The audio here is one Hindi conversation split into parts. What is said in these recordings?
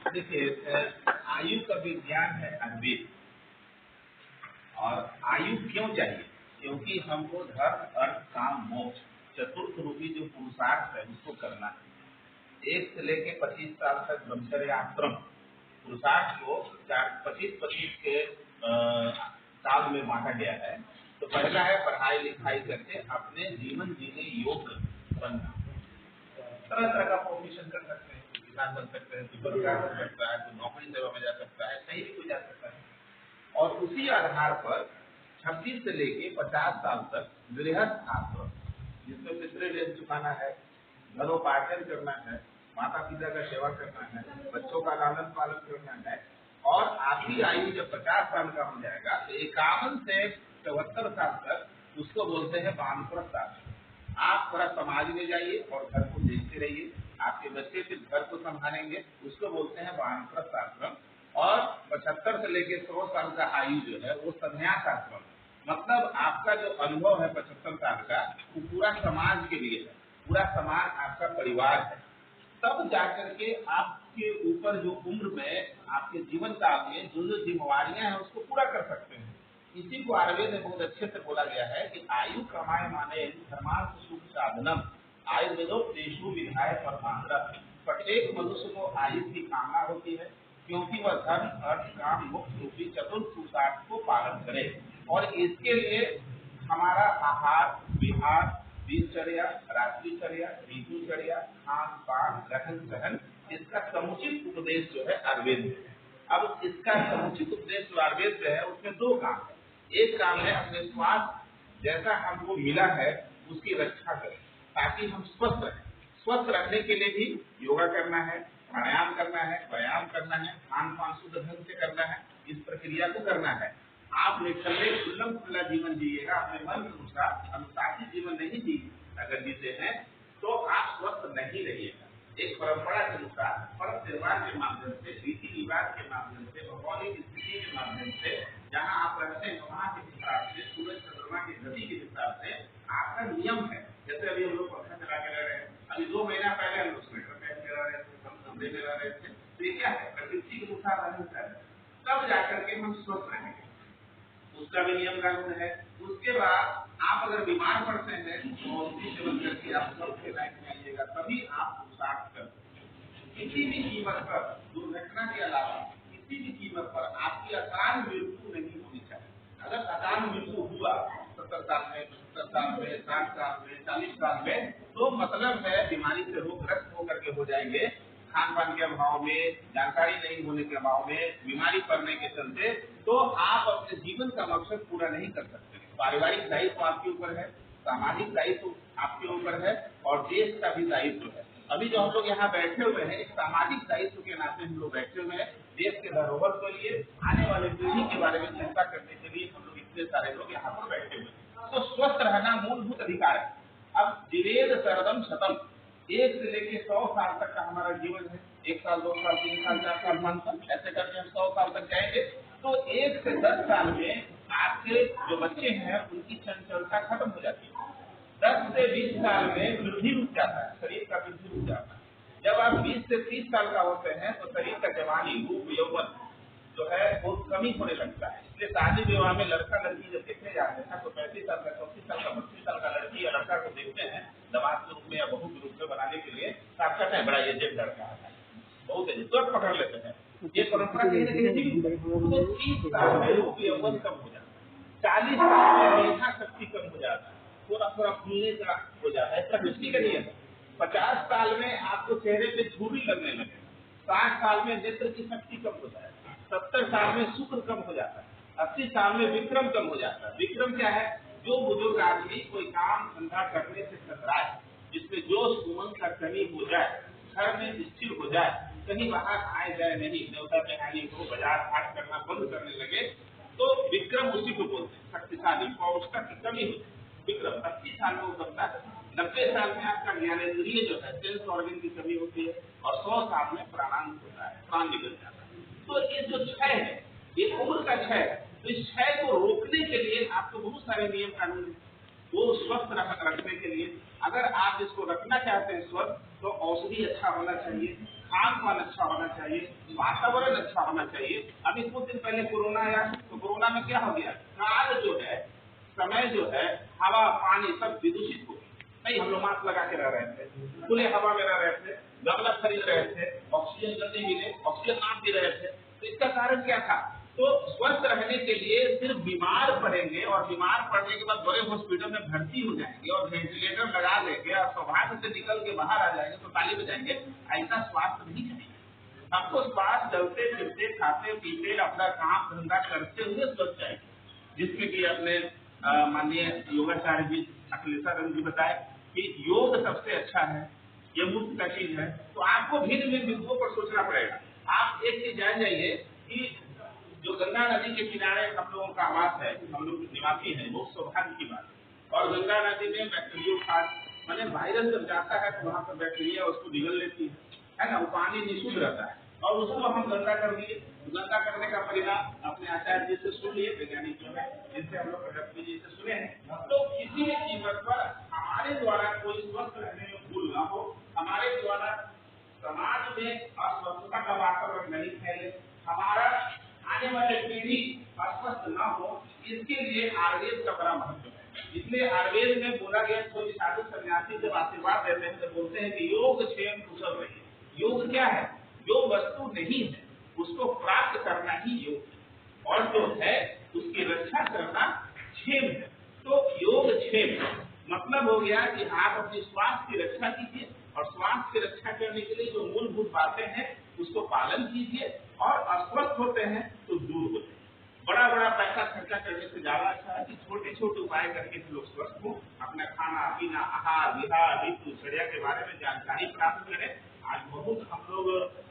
देखिए, आयु का विज्ञान है आयुर्वेद। और आयु क्यों चाहिए? क्योंकि हमको धर्म, अर्थ, काम, मोक्ष चतुर्थ रूपी जो पुरुषार्थ है उसको करना है। 1 से लेके 25 साल तक ब्रह्मचर्य आश्रम पुरुषार्थ को 25-25 के साल में बांटा गया है। तो पहला है पढ़ाई लिखाई करके अपने जीवन जीने योग्य बनना। तरह तरह का प्रोफेशन कर सकते हैं, किसान बन सकते हैं, पत्रकार बन सकता है, तो नौकरी सेवा में जा सकता है, कहीं भी कोई जा सकता है। और उसी आधार पर 26 से लेके 50 साल तक गृहस्थ आश्रम, जिसमें पितृऋण चुकाना है, धनोपार्जन करना है, माता पिता का सेवा करना है, बच्चों का लालन पालन करना है। और आखिरी आयु जब 50 साल का हो जाएगा तो 51 से 74 साल तक उसको बोलते हैं वानप्रस्थ आश्रम। आप थोड़ा समाज में जाइए और घर को देखते रहिए, आपके बच्चे फिर घर को संभालेंगे, उसको बोलते हैं वानप्रस्थ आश्रम। और 75 से लेके 100 साल का आयु जो है वो संन्यास आश्रम। मतलब आपका जो अनुभव है 75 साल का वो पूरा समाज के लिए है, पूरा समाज आपका परिवार है। तब जाकर के आपके ऊपर जो उम्र में आपके जीवन काल में जो जो जिम्मेवारियां हैं उसको पूरा कर सकते हैं। इसी को आयुर्वेद में बहुत अच्छे से बोला गया है कि आयु कमाए माने धर्मार्थ सुख साधनम आयुर्वेदो देशु विधाय परमांतर। प्रत्येक मनुष्य को आयु की कामना होती है क्योंकि वह धर्म, अर्थ, काम, मोक्ष रूपी चतुर्थ पुरुषार्थ को पालन करे। और इसके लिए हमारा आहार विहार, दिनचर्या, रात्रिचर्या, ऋतुचर्या, खान पान, रहन सहन, इसका समुचित उपदेश जो है आयुर्वेद में है। अब इसका समुचित उपदेश जो आयुर्वेद में है उसमें 2 काम है। एक काम है अपने स्वास्थ्य जैसा हमको मिला है उसकी रक्षा करें ताकि हम स्वस्थ रहें। स्वस्थ रहने के लिए भी योगा करना है, प्राणायाम करना है, व्यायाम करना है, खान पान शुद्ध ढंग से करना है, इस प्रक्रिया को करना है। आप निखल्ले खुल्लम खुल्ला जीवन जिएगा, अपने मन के अनुसार अनुशासित जीवन नहीं जी अगर जीते हैं तो आप स्वस्थ नहीं रहिएगा। एक परंपरा के अनुसार पर्व त्योहार के माध्यम से, रीति रिवाज के माध्यम से, भौगोलिक स्थिति के माध्यम से, जहाँ आप रहते हैं वहाँ के हिसाब से, सूरज चंद्रमा की गति के हिसाब से आपका नियम है। जैसे अभी हम लोग पंखा चला के रह रहे हैं, अभी 2 महीना पहले हम लोग स्वेटर पहन के रह रहे थे, हम कमरे में रह रहे थे। तो ये क्या है? प्रकृति के अनुसार रहना चाहिए, तब जाकर के हम स्वस्थ रहेंगे। उसका भी नियम कानून है। उसके बाद आप अगर बीमार पड़ते हैं तो औषधि सेवन करके आप सबके लाइफ में आइएगा, तभी आप पुरुषार्थ कर सकते हैं। किसी भी कीमत पर, दुर्घटना के अलावा किसी भी कीमत पर आपकी अकाल मृत्यु नहीं होनी चाहिए। अगर अकाल मृत्यु हुआ 70 साल में, 75 साल में, 60 साल में, 40 साल में, तो मतलब है बीमारी से रोगग्रस्त होकर के हो जाएंगे, खान पान के अभाव में, जानकारी नहीं होने के अभाव में, बीमारी पड़ने के चलते, तो आप अपने जीवन का मकसद पूरा नहीं कर सकते। पारिवारिक दायित्व आपके ऊपर है, सामाजिक दायित्व आपके ऊपर है और देश का भी दायित्व है। अभी जो हम लोग यहाँ बैठे हुए हैं एक सामाजिक दायित्व के नाते हम लोग बैठे हुए हैं। देश के धरोहर के लिए, आने वाले पीढ़ी के बारे में चिंता करने के लिए हम लोग इतने सारे लोग यहाँ पर बैठे हुए हैं। तो स्वस्थ रहना मूलभूत अधिकार है। अब जीवेद शरदम शतम, 1 से लेके 100 साल तक का हमारा जीवन है। 1 साल, 2 साल, 3 साल, 4 साल, 5 साल, ऐसे करके हम 100 साल तक जाएंगे। तो 1 से 10 साल में आपके जो बच्चे हैं उनकी चंचलता खत्म हो जाती है। 10 से 20 साल में वृद्धि रुक जाता है, शरीर का वृद्धि रुक जाता है। जब आप 20 से 30 साल का होते हैं तो शरीर का जवानी, रूप, यौवन जो है बहुत कमी होने लगता है। इसलिए शादी विवाह में लड़का लड़की जब देखने जाते हैं तो 35 साल का, 34 साल का, 32 साल का लड़की या लड़का को देखते हैं दमाद के रूप में या बहू के रूप में बनाने के लिए, आप कहते हैं बड़ा एजेड लड़का है, बहुत एजेड, तो पकड़ लेते हैं। ये परंपरा कहीं ना कहीं तो 30 साल में रूप यौवन कम हो जाता है, 40 साल में मेधा शक्ति कम हो जाता है, थोड़ा थोड़ा फूलने का हो जाता है, प्रकृति का नियम है। 50 साल में आपको चेहरे पे झुर्री लगने लगे, 60 साल में नेत्र की शक्ति कम हो जाए, 70 साल में शुक्र कम हो जाता है, 80 साल में विक्रम कम हो जाता है। विक्रम क्या है? जो बुजुर्ग आदमी कोई काम धंधा करने से कतराए, जिसमें जोश उमंग का कमी हो जाए, घर में स्थिर हो जाए, कहीं बाहर आए जाए नहीं, देवता में आने को बाजार हाट करना बंद करने लगे, तो विक्रम उसी को बोलते हैं, शक्तिशाली पौष्टिक की कमी होती है। विक्रम 80 साल में हो सकता है, 90 साल में आपका ज्ञानेंद्रिय जो है, सेंस ऑर्गन की कमी होती है, और 100 साल में प्राणांत होता है, प्राण निकल जाता है। तो ये जो क्षय है, ये उम्र का क्षय है। तो इस क्षय को रोकने के लिए आपको बहुत सारे नियम कानून है, वो स्वस्थ रखने के लिए। अगर आप इसको रखना चाहते हैं स्वस्थ, तो औषधि अच्छा होना चाहिए, खान पान अच्छा होना चाहिए, वातावरण अच्छा होना चाहिए। अभी कुछ दिन पहले कोरोना आया, तो कोरोना में क्या हो गया, काल जो है, समय जो है, हवा पानी सब विदूषित हो गया। नहीं, हम लोग मास्क लगा के रह रहे थे, खुले हवा में रह रहे थे, गमला खरीद रहे थे, ऑक्सीजन जल्दी मिले, ऑक्सीजन ना दे रहे थे। तो इसका कारण क्या था? तो स्वस्थ रहने के लिए सिर्फ बीमार पड़ेंगे और बीमार पड़ने के बाद बड़े हॉस्पिटल में भर्ती हो जाएंगे और वेंटिलेटर लगा लेंगे और सौभाग्य से निकल के बाहर आ जाएंगे तो ताली बजाएंगे। ऐसा स्वास्थ्य नहीं चाहिए। हमको स्वास्थ्य चलते फिरते खाते पीते अपना काम धंधा करते हुए स्वस्थ चाहिए, जिसमें कि अपने माननीय योगाचार्य जी अखिलेशानंद जी बताए कि योग सबसे अच्छा है, ये मुफ्त का चीज है। तो आपको भिन्न भिन्न बिंदुओं पर सोचना पड़ेगा। आप एक चीज जान जाइए कि जो गंगा नदी के किनारे हम लोगों का आवास है, हम लोग निवासी हैं, बहुत सौभाग्य की बात है। और गंगा नदी में बैक्टीरियोफाज माने वायरस जब जाता है तो वहाँ पर बैक्टीरिया उसको निगल लेती है ना, वो पानी निःशुद्ध रहता है और उसको हम गंदा कर दिए। गंदा करने का परिणाम अपने आचार्य जी से सुन लिए, वैज्ञानिक जो है जिनसे हम लोग प्रगति जी से सुने हैं। तो किसी भी कीमत पर हमारे द्वारा कोई स्वस्थ रहने में भूल ना हो, हमारे द्वारा समाज में अस्वस्थता का वातावरण नहीं फैले, हमारा आने वाले पीढ़ी अस्वस्थ न हो, इसके लिए आयुर्वेद का बड़ा महत्व है। इसलिए आयुर्वेद में बोला गया, कोई साधु सन्यासी जब आशीर्वाद देते हैं तो बोलते हैं कि योग क्षेम कुशल रहिए। योग क्या है? जो वस्तु नहीं है उसको प्राप्त करना ही योग है, और जो है उसकी रक्षा करना क्षेम है। तो योग क्षेम मतलब हो गया कि आप अपने स्वास्थ्य की रक्षा कीजिए और स्वास्थ्य की रक्षा करने के लिए जो मूलभूत बातें हैं उसको पालन कीजिए, और अस्वस्थ होते हैं तो दूर हो जाए। बड़ा बड़ा पैसा खर्चा करने से ज्यादा अच्छा है कि छोटे छोटे उपाय करके लोग स्वस्थ हो, अपना खाना पीना आहार विहार ऋतु दिनचर्या के बारे में जानकारी प्राप्त करें। आज बहुत हम लोग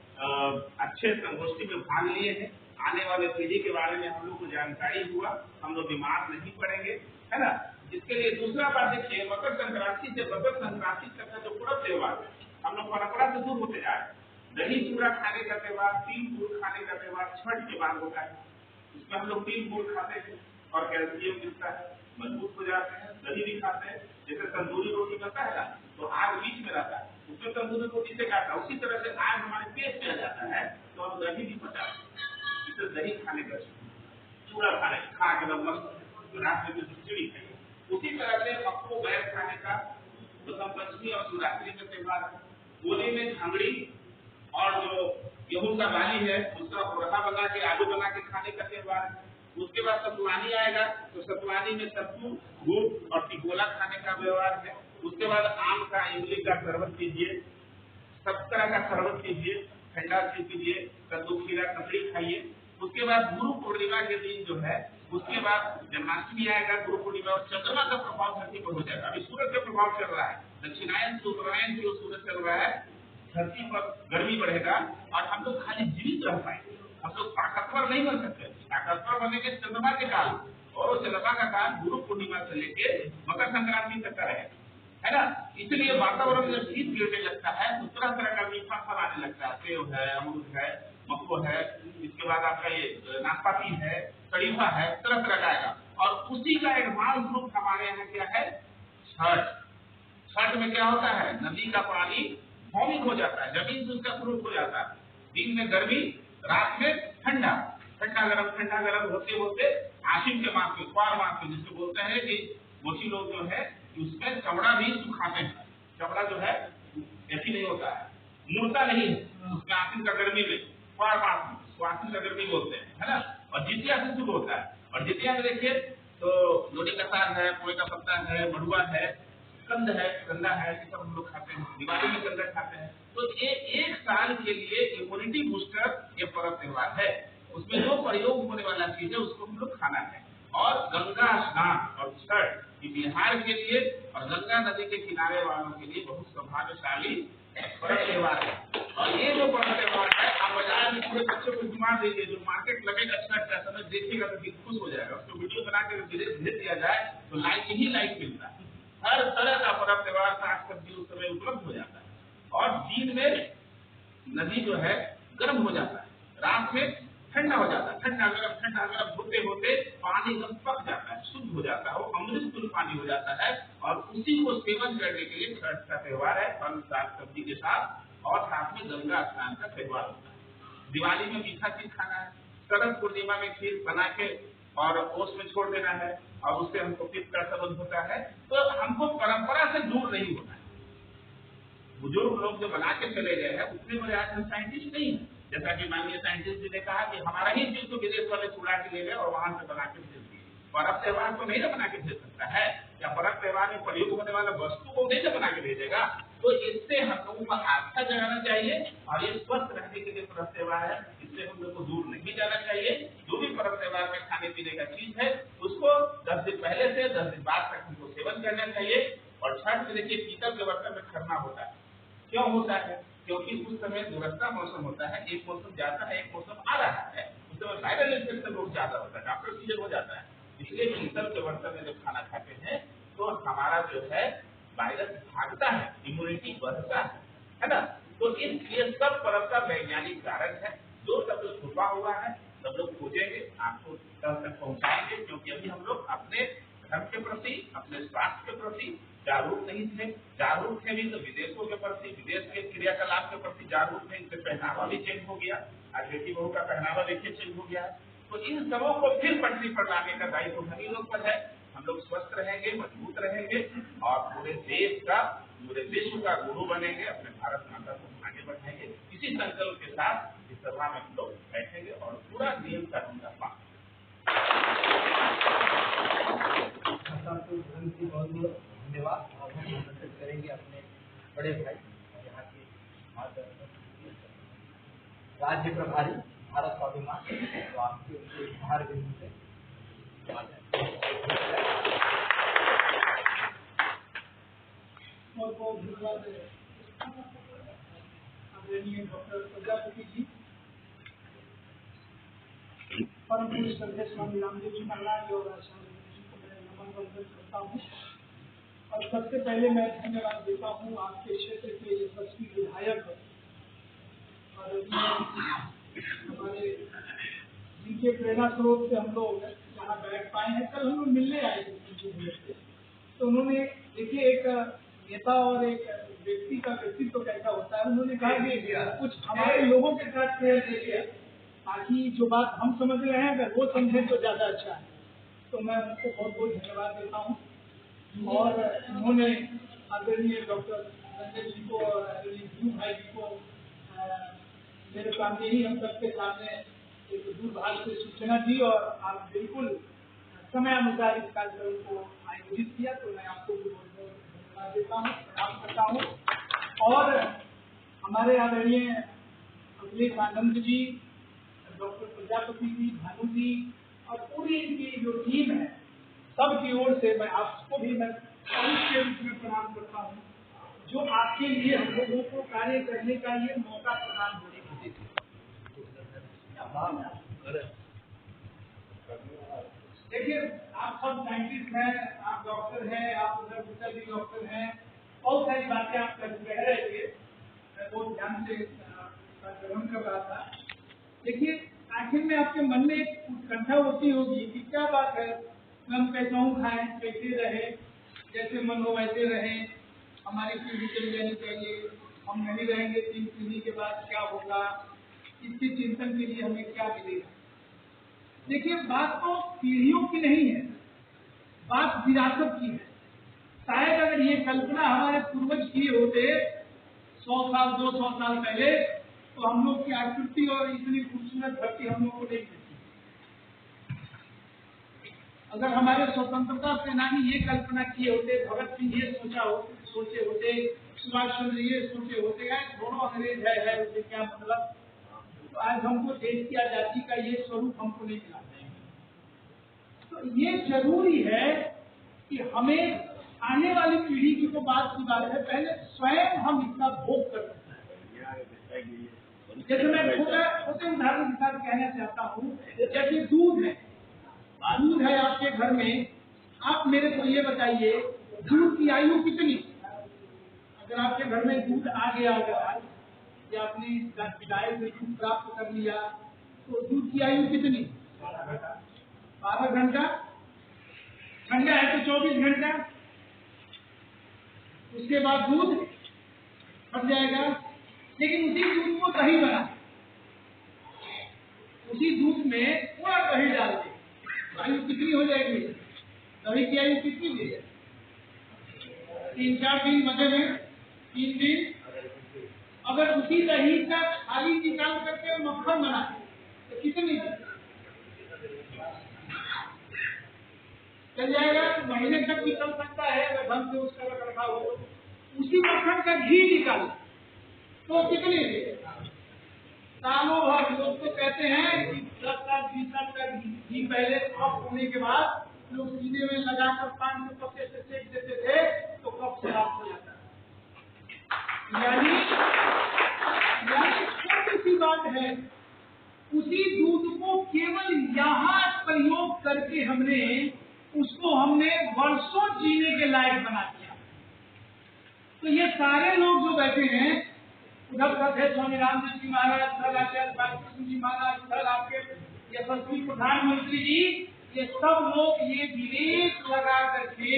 अच्छे संगोष्ठी में भाग लिए हैं, आने वाले पीढ़ी के बारे में हम लोग को जानकारी हुआ, हम लोग बीमार नहीं पड़ेंगे, है ना। इसके लिए दूसरा बात देखिए, मकर संक्रांति से मकर संक्रांति तक का जो पूरा त्योहार है, हम लोग परंपरा से दूर होते जा रहे हैं। दही चूड़ा खाने का त्योहार, तिल गुड़ खाने का त्योहार छठ के बाद होता है। इसमें हम लोग तिल गुड़ खाते हैं और कैल्शियम मिलता है, मजबूत हो जाते हैं। दही भी खाते हैं, जैसे तंदूरी रोटी बनता है ना तो आग बीच में रहता है, उसमें तंदूरी रोटी से खाता है, उसी तरह से आग हमारे पेट में आ जाता है तो हम दही भी पचाते हैं। इसे दही खाने का चूड़ा खाने खा के मस्त रात में खिचड़ी खाइए। उसी तरह से मक्खो बैर खाने का बसंत पंचमी और शिवरात्रि का त्योहार है। होली में खंगड़ी और जो गेहूं का बाली है उसका रहा बना के आलू बना के खाने का त्योहार है। उसके बाद सतुआनी आएगा तो सतुआनी में सत्तू गुड़ और टिकोला खाने का व्यवहार है। उसके बाद आम का इमली का शरबत पीजिए, सब तरह का शरबत पीजिए, ठंडा चीज पीजिए, कद्दू खीरा ककड़ी खाइए। उसके बाद गुरु पूर्णिमा के दिन जो है, उसके बाद जन्माष्टमी आएगा, गुरु पूर्णिमा और चंद्रमा का प्रभाव धरती पर हो जाएगा। अभी सूरज का प्रभाव चल रहा है, दक्षिणायन से उत्तरायण की ओर सूरज चल रहा है, धरती पर गर्मी बढ़ेगा और हम लोग खाली जीवित रह पाएंगे, हम लोग ताकतवर नहीं बन सकते। ताकतवर बनेंगे चंद्रमा के काल, और चंद्रमा का काल गुरु पूर्णिमा से लेके मकर संक्रांति तक का रहेगा, है ना। इसलिए वातावरण में शीत गिरने लगता है तो तरह तरह का मीठा फल आने लगता है, सेब है, अमरूद है, मक्खो है, इसके बाद आपका ये नाशपाती है, शरीफा है, तरह तरह का आएगा। और उसी का एडवांस रूप हमारे यहाँ क्या है, छठ। छठ में क्या होता है, नदी का पानी भौमिक हो जाता है, जमीन से उसका स्वरूप हो जाता है। दिन में गर्मी, रात में ठंडा, ठंडा गरम होते होते आशिम के मास में, क्वार मास में, जिसको बोलते हैं कि मोची लोग जो है उसमें चमड़ा भी सुखाते हैं। चमड़ा जो है ऐसी नहीं होता है, मुड़ता नहीं है, उसमें आशिम का गर्मी में, क्वार मास में आशिम का गर्मी बोलते हैं, है ना। और जितिया से शुरू होता है, और जितिया में देखिए तो लोरी का साग है, पोए का पत्ता है, मड़ुआ है, कंद है, गंदा है, ये सब हम लोग खाते हैं। दिवाली में गंदा खाते हैं। तो ये एक साल के लिए इम्यूनिटी बूस्टर ये पर्व त्योहार है, उसमें जो प्रयोग होने वाला चीज है उसको हम लोग खाना है। और गंगा स्नान और छठ बिहार के लिए और गंगा नदी के किनारे वालों के लिए बहुत सौभाग्यशाली पर्व त्योहार है। और ये जो पर्व त्योहार है, आप बाजार में पूरे बच्चों को घुमा दीजिए, जो मार्केट लगेगा छठ का समय देखिएगा तो खुश हो जाएगा। उसको वीडियो बना के भेज दिया जाए तो लाइक ही लाइक मिलता है। हर तरह का पर्व त्योहार साग सब्जी उस समय उपलब्ध हो जाता है। और दिन में नदी जो है गर्म हो जाता है, रात में ठंडा हो जाता है। ठंडा गरम होते होते पानी एकदम पक जाता है, शुद्ध हो जाता है, वो अमृत तुल्य पानी हो जाता है। और उसी को सेवन करने के लिए छठ का त्योहार है, फल साग सब्जी के साथ। और साथ में गंगा स्नान का त्योहार होता है। दिवाली में मीठा चीज खाना है, शरद पूर्णिमा में खीर बना के और ओस में छोड़ देना है और उससे हमको पित्त का संबंध होता है। तो हमको परंपरा से दूर नहीं होना है। बुजुर्ग लोग जो बना के चले गए हैं उतने बड़े आज हम साइंटिस्ट नहीं है। जैसा कि माननीय साइंटिस्ट जी ने कहा कि हमारा ही चीज तो विदेश वाले चुरा के ले गए और वहां से बना के भेज दिए। पर्व त्योहार को नहीं ना बना के भेज सकता है, या पर्व त्योहार में प्रयोग होने वाला वस्तु को नहीं ना बना के भेजेगा। तो इससे हम लोगों को आस्था जगाना चाहिए और ये स्वस्थ रहने के लिए पर्व त्योहार है, इससे हम लोग को दूर नहीं जाना चाहिए। जो भी पर्व त्योहार में खाने पीने का चीज है उसको 10 दिन पहले से 10 दिन बाद तक हमको सेवन करना चाहिए। और छठ में देखिए पीतल के बर्तन में खरना होता है। क्यों होता है? क्योंकि उस समय दुर्घटना मौसम होता है, एक मौसम जाता है, एक मौसम आ रहा है, उस समय वायरल इन्फेक्शन बहुत ज्यादा होता है, डॉक्टर सीजन हो जाता है। इसलिए पीतल के बर्तन में जब खाना खाते हैं तो हमारा जो है वायरस भागता है, इम्यूनिटी बढ़ता है ना। तो इसलिए सब पर्व का वैज्ञानिक कारण है, जो सब जो छुपा हुआ है सब लोग खोजेंगे, आपको तक पहुंचाएंगे। क्योंकि अभी हम लोग अपने धर्म के प्रति, अपने स्वास्थ्य के प्रति जागरूक नहीं थे। जागरूक थे भी तो विदेशों के प्रति, विदेश के क्रियाकलाप के प्रति जागरूक थे। इनसे पहनावा भी चेंज हो गया। आज बेटी बहू का पहनावा देखिए चेंज हो गया है। तो इन सबों को फिर पटरी पर लाने का दायित्व हम ही लोग पर है। हम लोग स्वस्थ रहेंगे, मजबूत रहेंगे और पूरे देश का, पूरे विश्व का गुरु बनेंगे, अपने भारत माता को आगे बढ़ाएंगे। इसी संकल्प के साथ इस सभा में हम लोग बैठेंगे और पूरा नियम कानून का पालन। बहुत बहुत धन्यवाद। और हम आमंत्रित करेंगे अपने बड़े भाई यहाँ के राज्य प्रभारी भारत स्वाभिमान, तो आपके उनके उपहार बिंदु से बहुत धन्यवाद आदरणीय डॉक्टर प्रजापति जी। परम पूज्य श्रद्धेय स्वामी रामदेव जी महाराज और जी को मैं नमन वंदन करता हूँ। और सबसे पहले मैं धन्यवाद देता हूँ आपके क्षेत्र के यशस्वी विधायक हमारे, जिनके प्रेरणा स्रोत से हम लोग यहाँ बैठ पाए हैं। कल हम लोग मिलने आए थे तो उन्होंने देखिए एक नेता और एक व्यक्ति का व्यक्तित्व कैसा होता है, उन्होंने कहा कि कुछ हमारे लोगों के साथ शेयर कीजिए ताकि जो बात हम समझ रहे हैं अगर वो समझे तो ज्यादा अच्छा है। तो मैं उनको बहुत बहुत धन्यवाद देता हूँ। और उन्होंने आदरणीय डॉक्टर संजय जी को और आदरणीय भाई जी को मेरे सामने ही, हम सबके सामने एक दूरभाष से सूचना दी और आप बिल्कुल समय अनुसार इस कार्यक्रम को आयोजित किया। तो मैं आपको भी बहुत बहुत धन्यवाद देता हूँ, प्रणाम करता हूँ। और हमारे आदरणीय अखिलेश आनंद जी, डॉक्टर प्रजापति जी, भानु जी और पूरी इनकी जो टीम है, सबकी ओर से मैं आपको भी मैं के रूप में प्रणाम करता हूँ, जो आपके लिए हम लोगों को कार्य करने का ये मौका प्रदान होने की देती है। देखिए आप सब साइंटिस्ट हैं, आप डॉक्टर हैं, आप उधर गुप्ता जी डॉक्टर हैं, बहुत सारी बातें आप कह रहे थे, मैं बहुत ध्यान से ग्रहण कर रहा था। देखिए आखिर में आपके मन में एक उत्कंठा होती होगी कि क्या बात है, हम कैसा हूँ खाएं, कैसे रहे, जैसे मन हो वैसे रहे, हमारी पीढ़ी चली जानी चाहिए, हम नहीं रहेंगे 3 पीढ़ी के बाद क्या होगा, इसके चिंतन के लिए हमें क्या मिलेगा। देखिए बात तो पीढ़ियों की नहीं है, बात विरासत की है। शायद अगर ये कल्पना हमारे पूर्वज किए होते 100 साल 200 साल पहले, तो हम लोग की आकृति और इतनी खूबसूरत धरती हम लोग को नहीं मिलती। अगर हमारे स्वतंत्रता सेनानी ये कल्पना किए होते, भगत सिंह ये सोचे होते, सुभाष चंद्र ये सोचे होते, दोनों अंग्रेज है उससे क्या मतलब, तो आज हमको देश की आजादी का ये स्वरूप हमको नहीं मिला। तो ये जरूरी है कि हमें आने वाली पीढ़ी की तो बात की बात है, पहले स्वयं हम इसका भोग कर सकते हैं। जैसे मैं छोटे उदाहरण के साथ कहना चाहता हूँ, जैसे दूध है आपके घर में, आप मेरे को ये बताइए दूध की आयु कितनी? अगर आपके घर में दूध आ गया अगर या आपने गाय से दूध प्राप्त कर लिया तो दूध की आयु कितनी? 12 घंटा। ठंडा है तो 24 घंटा। उसके बाद दूध फट जाएगा, लेकिन उसी दूध को दही बना, उसी दूध में थोड़ा दही डाल के आयु कितनी हो जाएगी? दही की आयु कितनी हो जाएगी? 3-4 दिन मजे में, 3 दिन। अगर उसी दही का खाली निकाल करके मक्खन बनाए तो कितनी चल जाएगा? महीने तक भी चल सकता है अगर ढंग से उसका रख रखा हो। उसी मक्खन का घी निकाल तो कितनी सालों भर। लोग तो कहते हैं कि 10 साल 20 साल का घी पहले कप होने के बाद लोग सीने में लगाकर 500 कप से सेक देते थे तो कप खराब हो जाता है। यानी छोटी सी बात है, उसी दूध को केवल यहाँ प्रयोग करके हमने वर्षों जीने के लायक बना दिया। तो ये सारे लोग जो बैठे हैं, उधर थे स्वामी रामदेव जी महाराज, सर आचार्य बालकृष्ण जी महाराज, सर आपके यशस्वी प्रधानमंत्री जी, ये सब लोग ये विवेक लगा करके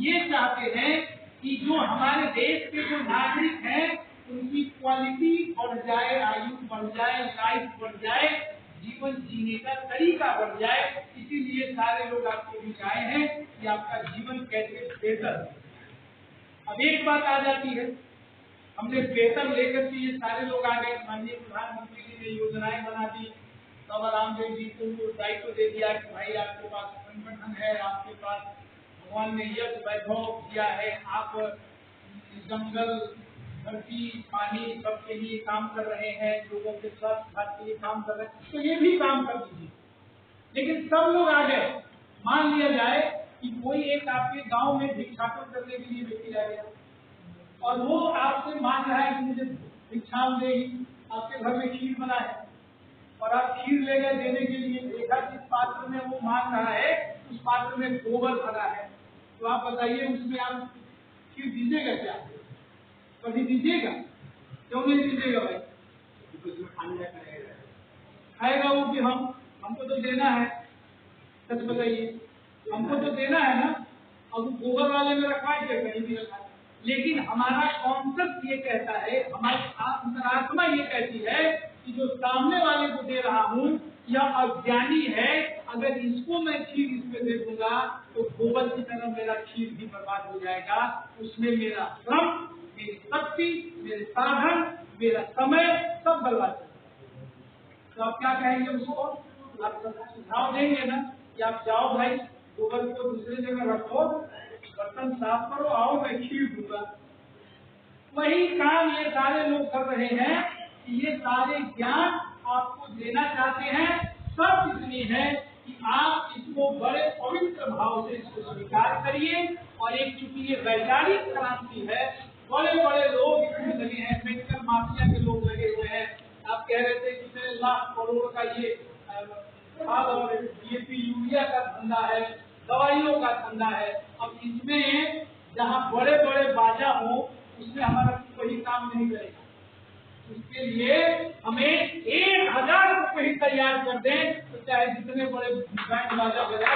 ये चाहते हैं कि जो हमारे देश के जो नागरिक हैं उनकी क्वालिटी बढ़ जाए, आयु बढ़ जाए, लाइफ बढ़ जाए, जीवन जीने का तरीका बढ़ जाए। इसीलिए सारे लोग आपके बीच आए हैं कि आपका जीवन कैसे बेहतर। अब एक बात आ जाती है, हमने वेतन लेकर के ये सारे लोग आ गए, माननीय प्रधानमंत्री जी ने योजनाएं बना दी, बाबा रामदेव जी को दायित्व दे दिया कि भाई आपके पास संगठन है, आपके पास भगवान ने यश वैभव दिया है, आप जंगल, धरती, पानी सबके लिए काम कर रहे हैं, लोगों के स्वास्थ्य भारत के लिए काम कर रहे हैं, तो ये भी काम कर दीजिए। लेकिन सब लोग आ गए। मान लिया जाए कि कोई एक आपके गांव में भिक्षाटन करने के लिए व्यक्ति आ गया और वो आपसे मांग रहा है कि मुझे भिक्षाम देगी, आपके घर में खीर बना है और आप खीर ले गए देने के लिए, देखा जिस पात्र में वो मांग रहा है उस पात्र में गोबर भरा है, तो आप बताइए उसमें आप खीर दीजिएगा क्या? कभी दीजिएगा? क्यों नहीं दीजिएगा भाई? खाएगा वो कि हमको तो देना है। सच बताइए, हमको तो देना है ना। और गोबर वाले में रखा है क्या? कहीं भी रखा है। लेकिन हमारा कॉन्सेप्ट ये कहता है, हमारी अंतरात्मा ये कहती है कि जो सामने वाले को दे रहा हूँ यह अज्ञानी है, अगर इसको मैं खीर इसमें दे दूंगा तो गोबर की तरह मेरा खीर भी बर्बाद हो जाएगा। उसमें मेरा श्रम, मेरी शक्ति, मेरे साधन, मेरा समय सब बर्बाद हो जाएगा। तो आप क्या कहेंगे उसको? आप सुझाव देंगे ना कि आप जाओ भाई गोबर को दूसरे जगह रखो, बर्तन साफ करो, आओ मैं खीर दूंगा। वही काम ये सारे लोग कर रहे हैं कि ये सारे ज्ञान आपको देना चाहते हैं। सब इतनी है कि आप इसको बड़े पवित्र भाव से इसको स्वीकार करिए। और एक चूंकि ये वैचारिक क्रांति है, बड़े बड़े लोग इसमें लगे हैं, मेडिकल माफिया के लोग लगे हुए हैं। आप कह रहे थे कि 1 लाख करोड़ का ये खाद और DAP यूरिया का धंधा है, दवाइयों का धंधा है। अब इसमें जहाँ बड़े बड़े बाजा हो उसमें हमारा कोई काम नहीं करेगा। उसके लिए हमें 1000 रुपये ही तैयार कर दें, तो चाहे जितने बड़े बैंड बाजा बजा